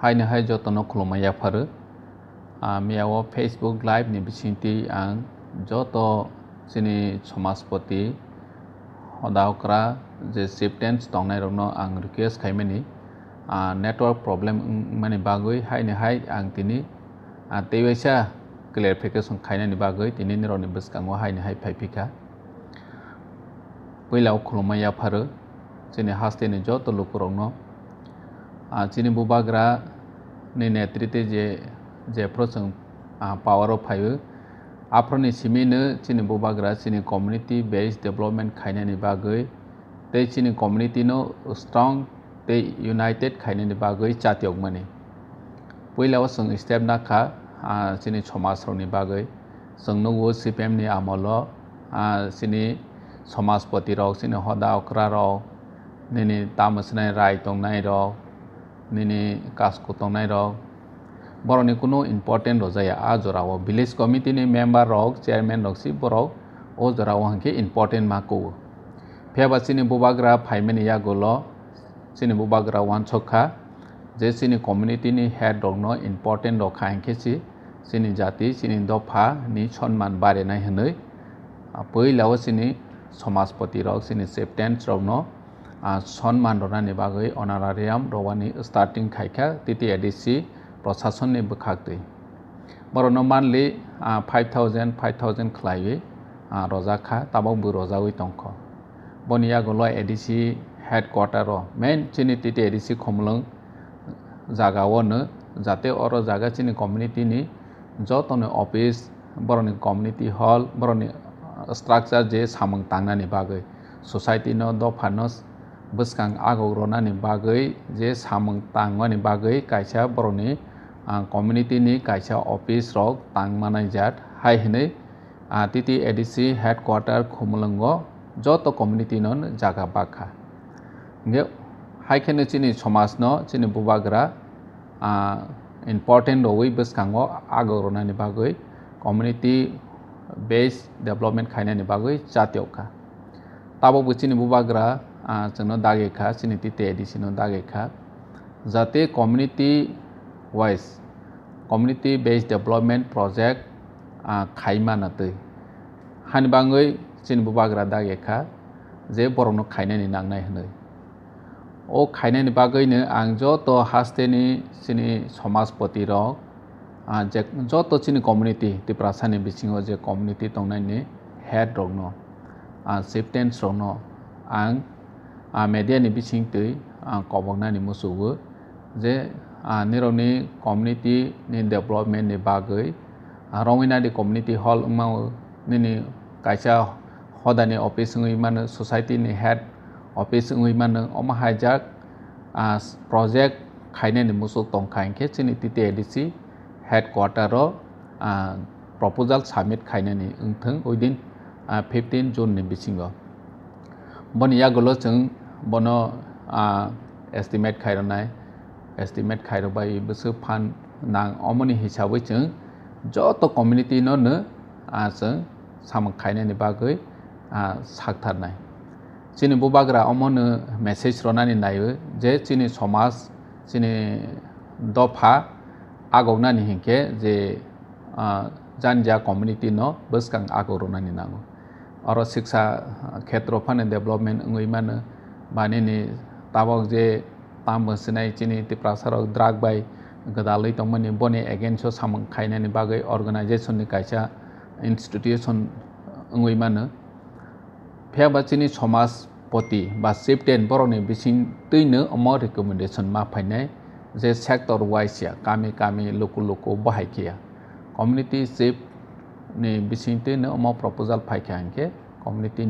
हायनो हाय जतनो खुलुमनाय pharaoh मियाव Facebook live नि बिसिंति आं जत जोंनि समाजपति हदावक्रा जे सिप्टेन्स दंनाय रनो आं रिक्वेस्ट खायमानि नेटवर्क प्रॉब्लम माने बागै हायनो हाय आं दिनै तेवैसा क्लियरिफिकेशन खायनायनि बागै दिनै निरनि बसकांगो हायनो हाय फाइफिका पहिलाव खुलुमनाय फारो जोंनि हास्तेनि जत लुकुरनो जोंनि बुबाग्रा नि नेतृत्व जे प्रसंग पावर ऑफ फाइव आफ्रोनि सिमिनो जोंनि बुबाग्रा जोंनि कम्युनिटी बेस्ड डेवलपमेंट खायनायनि बागै ते जोंनि कम्युनिटी नो स्ट्रंग ते यूनाइटेड खायनायनि बागै चातियक माने पहिलाव जों स्टेप नाखा जोंनि समाजनि बागै जोंनो वो सीपीएम नि आमल जोंनि समाजपति रक जोंनि हदा अक्रा रक निनि तामसनाय राय दंनाय रक निनि कास्को दंनाय रक बरनि कुनो इम्पोर्टेंट रजाया आ जराव विलेज कमिटी नि मेंबर रक चेयरमैन रक सी बरक ओ जराव हंके इम्पोर्टेंट माको फेबा जोंनि बुबाग्रा फाइमेनि यागोल जोंनि बुबाग्रा वान सखा जे जोंनि कम्युनिटी नि हेड रकनो इम्पोर्टेंट रखा हंकेसी जोंनि जाति जोंनि दफा नि सन्मान बारायनाय हनै पहिलाव जोंनि समाजपति रक जोंनि सिप्टेन्स रकनो सन्मान रनानि बागै अनारारियाम रवानि स्टार्टिंग खायखा टीटीएडीसी प्रशासन ने बखागदै बरनो मानलि 5000 खलायै रजाखा ताबावबो रजावै दंख बनिया गलो एडीसी हेडक्वार्टर मेन जोंनि टीटीएडीसी खमलं जागावनो जाते और जागा जोंनि कम्युनिटी नि जतनो ऑफिस बरनि कम्युनिटी हॉल बरनि स्ट्रक्चर जे सामंग तांनानि बागै सोसाइटी नो दफानो बसकां आगौरनानि बागै जे सामंग तांगवानि बागै कायसा बरनि कम्युनिटी नि कायसा ऑफिस रक तांगमानाय जात हाय हनै टीटीएडीसी हेडक्वार्टर खुमलंगो जत कम्युनिटी नो जागा बाखा गे हायखेनो जोंनि समाज नो जोंनि बुबाग्रा इम्पोर्टेंट रवै बसकांगो आगौरनानि बागै कम्युनिटी बेस्ड डेवलपमेंट खायनायनि बागै जातियका ताबावबो जोंनि बुबाग्रा जोंनो दागेखा जोंनि टीटीएडीसी नो दागेखा जाते community wise community based development project खायमानतै हानि बाङै जोंनि बुबाग्रा दागेखा जे बरनो खायनायनि नांनाय हनै ओ खायनायनि बागैनो आं जत हास्तेनि जोंनि समाजपति रक जत जोंनि कम्युनिटी तिप्रासानि बिसिङाव जे कम्युनिटी दंनायनि हेड रकनो सिप्टेन्स रकनो आं मेडियानि बिसिंतै कबंनानि मोसौबो जे निरनि कम्युनिटी नि डेवलपमेंट नि बागै रंगिनानि कम्युनिटी हॉल माव निनि कायसा हदानि ऑफिस मानो सोसाइटी नि हेड ऑफिस मानो अमा हाइजाक प्रोजेक्ट खायनायनि मोसौ तंखायके जोंनि TTADC headquarter proposal submit खायनायनि उनथों within 15 जून नि बिसिङाव बनि यागोल जों बनो एस्टिमेट खायरबाय बोसो फान नां अमनि हिसाबै जों जत कम्युनिटी नो जों सामों खायनायनि बागै सागथारनाय जोंनि बुबाग्रा अमनो मेसेज रनानि नायो जे जोंनि समाज जोंनि दफा आगौनानि हिंके जे जानजिया कम्युनिटी नो बसकां आगौरनानि नांगौ और शिक्षा क्षेत्र फाने डेवलपमेंट मानो बानिनि ताबक जे ताम बसनाय जोंनि तिप्रासाराव ड्राग बाय गदालै दंमोन बने एगेन्स्ट सामों खायनायनि बागै अर्गेनाइजेशन नि कायसा इंस्टीट्यूशन मानो फेबा जोंनि समाजपति बा चिफ्टेन बरनि बिसिं तैनो अम रिकमेंडेशन मा फायनाय जे सेक्टर वाइज या कामी लोको बाहायखिया कम्युनिटी चिफ नि बिसिं तैनो अम प्रपोजल फायखा हंके कम्युनिटी